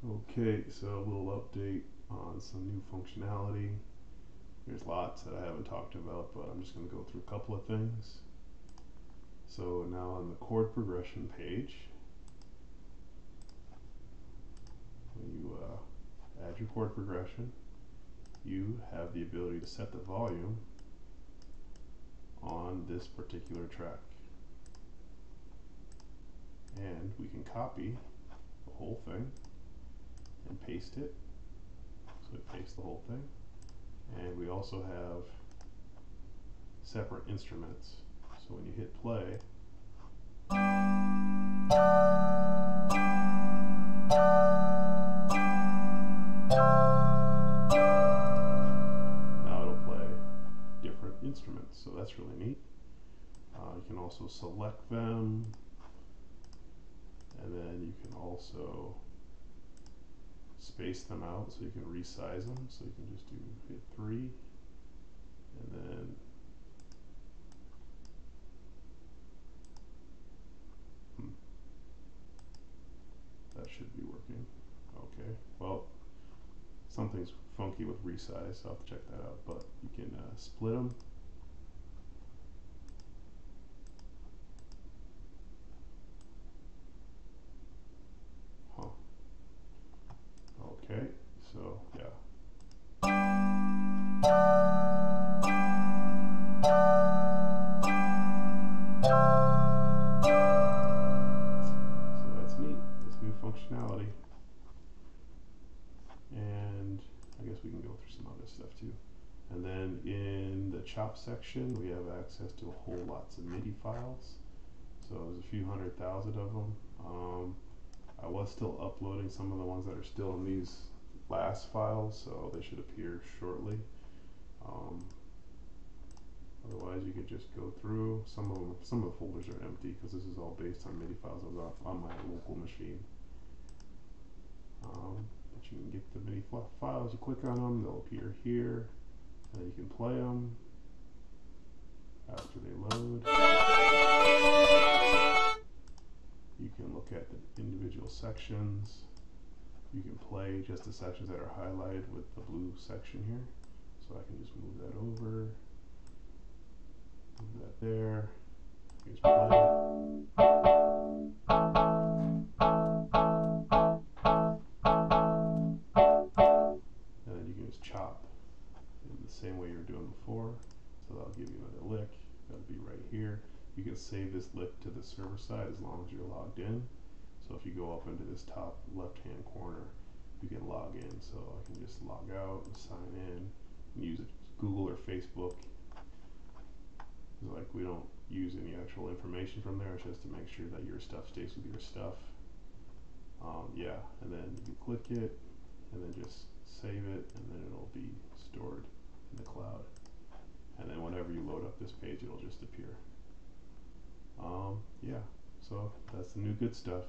Okay, so a little update on some new functionality. There's lots that I haven't talked about, but I'm just going to go through a couple of things. So now on the chord progression page, when you add your chord progression, you have the ability to set the volume on this particular track. And we can copy the whole thing and paste it. So it pastes the whole thing. And we also have separate instruments. So when you hit play, now it'll play different instruments. So that's really neat. You can also select them, and then you can also space them out so you can resize them. So you can just hit 3, and then that should be working. Okay, well, something's funky with resize, so I'll have to check that out, but you can split them. Okay, so yeah. So that's neat, this new functionality. And I guess we can go through some other stuff too. And then in the chop section, we have access to a whole lots of MIDI files. So there's a few 100,000 of them. I was still uploading some of the ones that are still in these last files, so they should appear shortly. Otherwise, you could just go through. Some of the folders are empty because this is all based on MIDI files that was on my local machine. But you can get the MIDI files. You click on them, they'll appear here, and then you can play them after they load. You can look at the individual sections. You can play just the sections that are highlighted with the blue section here. So I can just move that over, move that there. Here's play. And then you can just chop in the same way you were doing before. So that'll give you another lick. That'll be right here. You can save this lick to the server side as long as you're logged in. So if you go up into this top left-hand corner, you can log in. So I can just log out and sign in and use Google or Facebook. Like, we don't use any actual information from there. It's just to make sure that your stuff stays with your stuff. Yeah, and then you click it, and then just save it, and then it'll be stored in the cloud. And then whenever you load up this page, it'll just appear. Yeah, so that's the new good stuff.